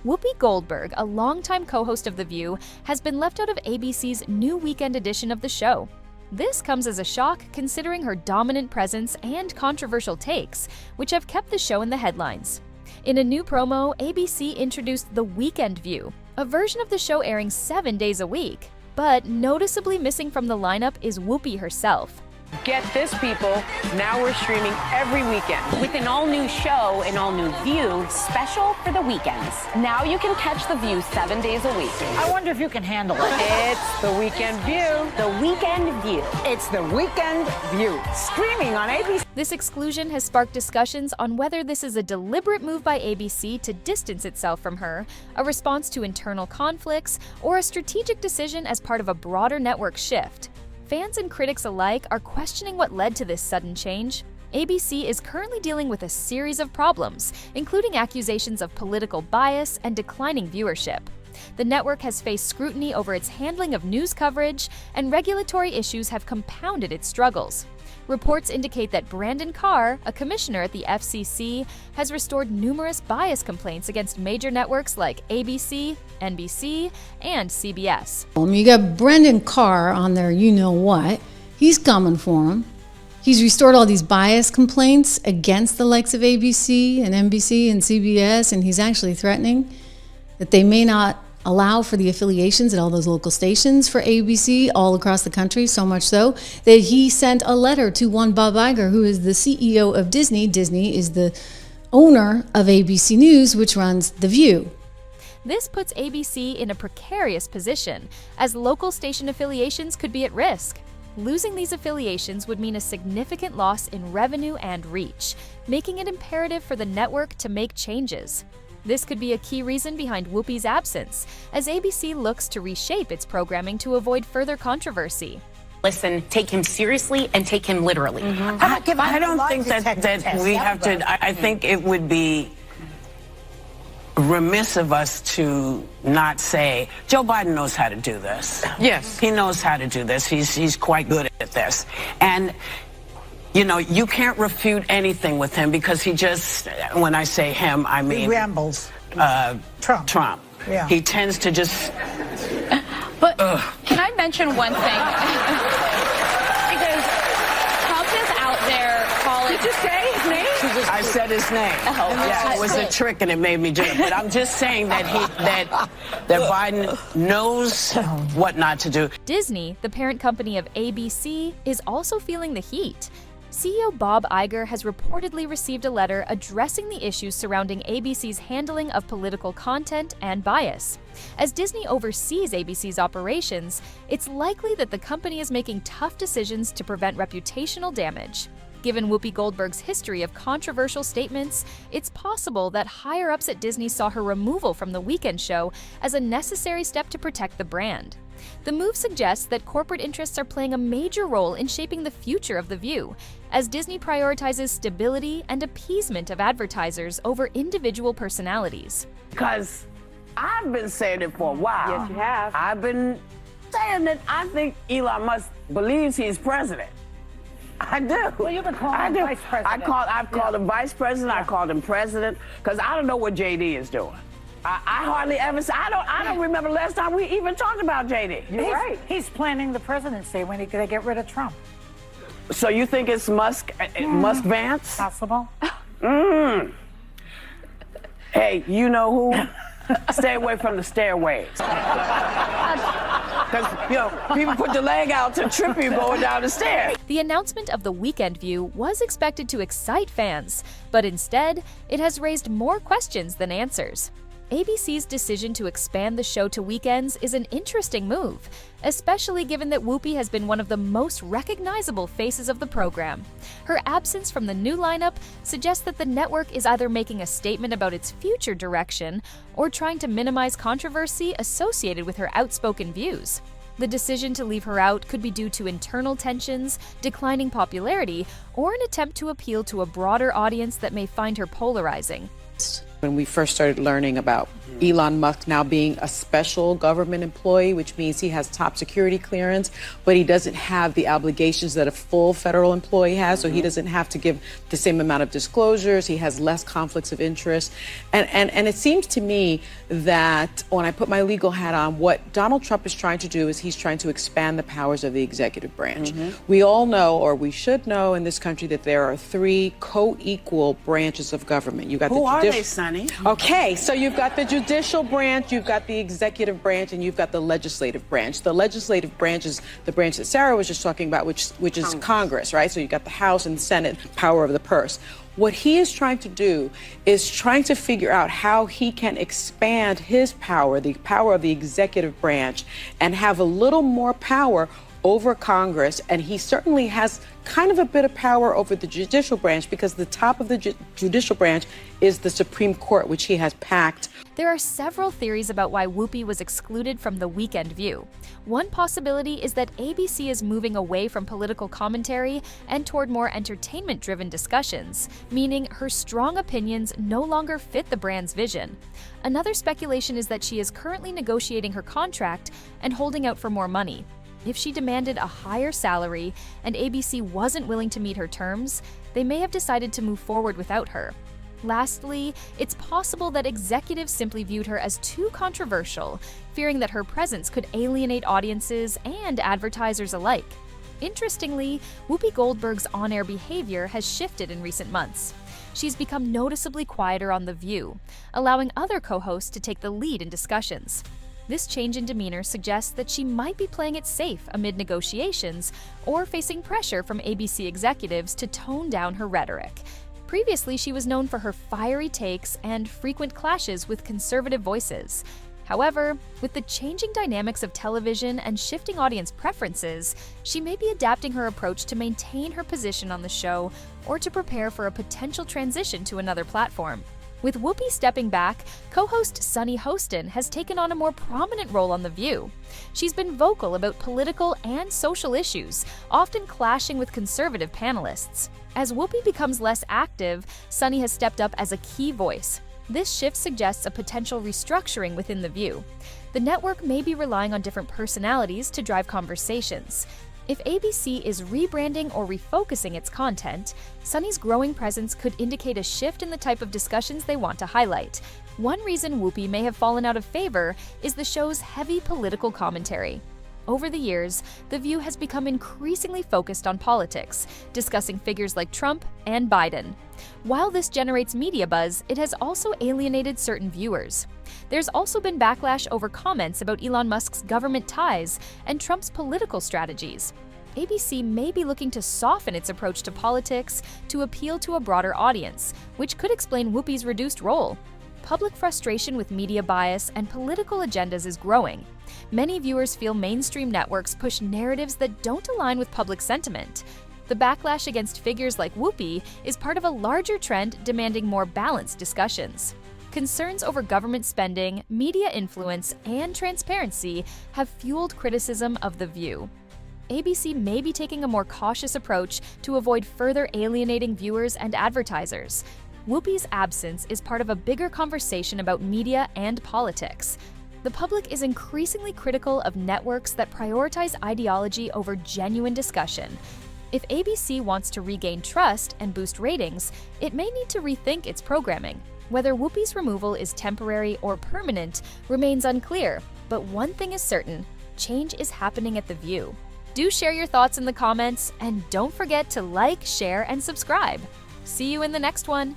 Whoopi Goldberg, a longtime co-host of The View, has been left out of ABC's new weekend edition of the show. This comes as a shock considering her dominant presence and controversial takes, which have kept the show in the headlines. In a new promo, ABC introduced The Weekend View, a version of the show airing 7 days a week. But noticeably missing from the lineup is Whoopi herself. Get this, people. Now we're streaming every weekend. With an all-new show, an all-new View, special for the weekends. Now you can catch The View 7 days a week. I wonder if you can handle it. It's The Weekend View. The Weekend View. It's The Weekend View, streaming on ABC. This exclusion has sparked discussions on whether this is a deliberate move by ABC to distance itself from her, a response to internal conflicts, or a strategic decision as part of a broader network shift. Fans and critics alike are questioning what led to this sudden change. ABC is currently dealing with a series of problems, including accusations of political bias and declining viewership. The network has faced scrutiny over its handling of news coverage, and regulatory issues have compounded its struggles. Reports indicate that Brandon Carr, a commissioner at the FCC, has restored numerous bias complaints against major networks like ABC, NBC, and CBS. You got Brandon Carr on there, you know what. He's coming for him. He's restored all these bias complaints against the likes of ABC and NBC and CBS, and he's actually threatening that they may not allow for the affiliations at all those local stations for ABC all across the country, so much so that he sent a letter to one Bob Iger, who is the CEO of Disney. Disney is the owner of ABC News, which runs The View. This puts ABC in a precarious position, as local station affiliations could be at risk. Losing these affiliations would mean a significant loss in revenue and reach, making it imperative for the network to make changes. This could be a key reason behind Whoopi's absence, as ABC looks to reshape its programming to avoid further controversy. Listen, take him seriously and take him literally. I don't think that we have to. I think it would be remiss of us to not say Joe Biden knows how to do this. Yes. He knows how to do this. He's quite good at this. And you know, you can't refute anything with him because he just, when I say him, I mean He rambles. Trump. Yeah. He tends to just. But can I mention one thing? Because Trump is out there calling. Did you say his name? I said his name. Oh, yeah, it was a trick and it made me do it. But I'm just saying that that Biden knows what not to do. Disney, the parent company of ABC, is also feeling the heat. CEO Bob Iger has reportedly received a letter addressing the issues surrounding ABC's handling of political content and bias. As Disney oversees ABC's operations, it's likely that the company is making tough decisions to prevent reputational damage. Given Whoopi Goldberg's history of controversial statements, it's possible that higher-ups at Disney saw her removal from the weekend show as a necessary step to protect the brand. The move suggests that corporate interests are playing a major role in shaping the future of The View, as Disney prioritizes stability and appeasement of advertisers over individual personalities. Because I've been saying it for a while. Yes, you have. I've been saying that I think Elon Musk believes he's president. I do. Well, you've been calling him vice president. I've called him vice president. I called him president because I don't know what JD is doing. I hardly ever say. I don't remember the last time we even talked about JD. You're right. He's planning the presidency when they get rid of Trump. So you think it's Musk Vance? Possible. Hey, you know who? Stay away from the stairways. Because, you know, people put the leg out to trip you going down the stairs. The announcement of The Weekend View was expected to excite fans, but instead, it has raised more questions than answers. ABC's decision to expand the show to weekends is an interesting move, especially given that Whoopi has been one of the most recognizable faces of the program. Her absence from the new lineup suggests that the network is either making a statement about its future direction or trying to minimize controversy associated with her outspoken views. The decision to leave her out could be due to internal tensions, declining popularity, or an attempt to appeal to a broader audience that may find her polarizing. When we first started learning about Elon Musk now being a special government employee, which means he has top security clearance, but he doesn't have the obligations that a full federal employee has, so he doesn't have to give the same amount of disclosures. He has less conflicts of interest. And it seems to me that when I put my legal hat on, what Donald Trump is trying to do is he's trying to expand the powers of the executive branch. We all know, or we should know in this country, that there are 3 co-equal branches of government. You got Who are they, Sonny? Okay, so you've got the judicial branch, you've got the executive branch, and you've got the legislative branch. The legislative branch is the branch that Sarah was just talking about, which is Congress, right? So you've got the House and Senate, power of the purse. What he is trying to do is trying to figure out how he can expand his power, the power of the executive branch, and have a little more power over Congress. And he certainly has kind of a bit of power over the judicial branch, because the top of the judicial branch is the Supreme Court, which he has packed. There are several theories about why Whoopi was excluded from The Weekend View. One possibility is that ABC is moving away from political commentary and toward more entertainment-driven discussions, meaning her strong opinions no longer fit the brand's vision. Another speculation is that she is currently negotiating her contract and holding out for more money. If she demanded a higher salary and ABC wasn't willing to meet her terms, they may have decided to move forward without her. Lastly, it's possible that executives simply viewed her as too controversial, fearing that her presence could alienate audiences and advertisers alike. Interestingly, Whoopi Goldberg's on-air behavior has shifted in recent months. She's become noticeably quieter on The View, allowing other co-hosts to take the lead in discussions. This change in demeanor suggests that she might be playing it safe amid negotiations or facing pressure from ABC executives to tone down her rhetoric. Previously, she was known for her fiery takes and frequent clashes with conservative voices. However, with the changing dynamics of television and shifting audience preferences, she may be adapting her approach to maintain her position on the show or to prepare for a potential transition to another platform. With Whoopi stepping back, co-host Sunny Hostin has taken on a more prominent role on The View. She's been vocal about political and social issues, often clashing with conservative panelists. As Whoopi becomes less active, Sunny has stepped up as a key voice. This shift suggests a potential restructuring within The View. The network may be relying on different personalities to drive conversations. If ABC is rebranding or refocusing its content, Sunny's growing presence could indicate a shift in the type of discussions they want to highlight. One reason Whoopi may have fallen out of favor is the show's heavy political commentary. Over the years, The View has become increasingly focused on politics, discussing figures like Trump and Biden. While this generates media buzz, it has also alienated certain viewers. There's also been backlash over comments about Elon Musk's government ties and Trump's political strategies. ABC may be looking to soften its approach to politics to appeal to a broader audience, which could explain Whoopi's reduced role. Public frustration with media bias and political agendas is growing. Many viewers feel mainstream networks push narratives that don't align with public sentiment. The backlash against figures like Whoopi is part of a larger trend demanding more balanced discussions. Concerns over government spending, media influence, and transparency have fueled criticism of The View. ABC may be taking a more cautious approach to avoid further alienating viewers and advertisers. Whoopi's absence is part of a bigger conversation about media and politics. The public is increasingly critical of networks that prioritize ideology over genuine discussion. If ABC wants to regain trust and boost ratings, it may need to rethink its programming. Whether Whoopi's removal is temporary or permanent remains unclear, but one thing is certain: change is happening at The View. Do share your thoughts in the comments, and don't forget to like, share, and subscribe. See you in the next one!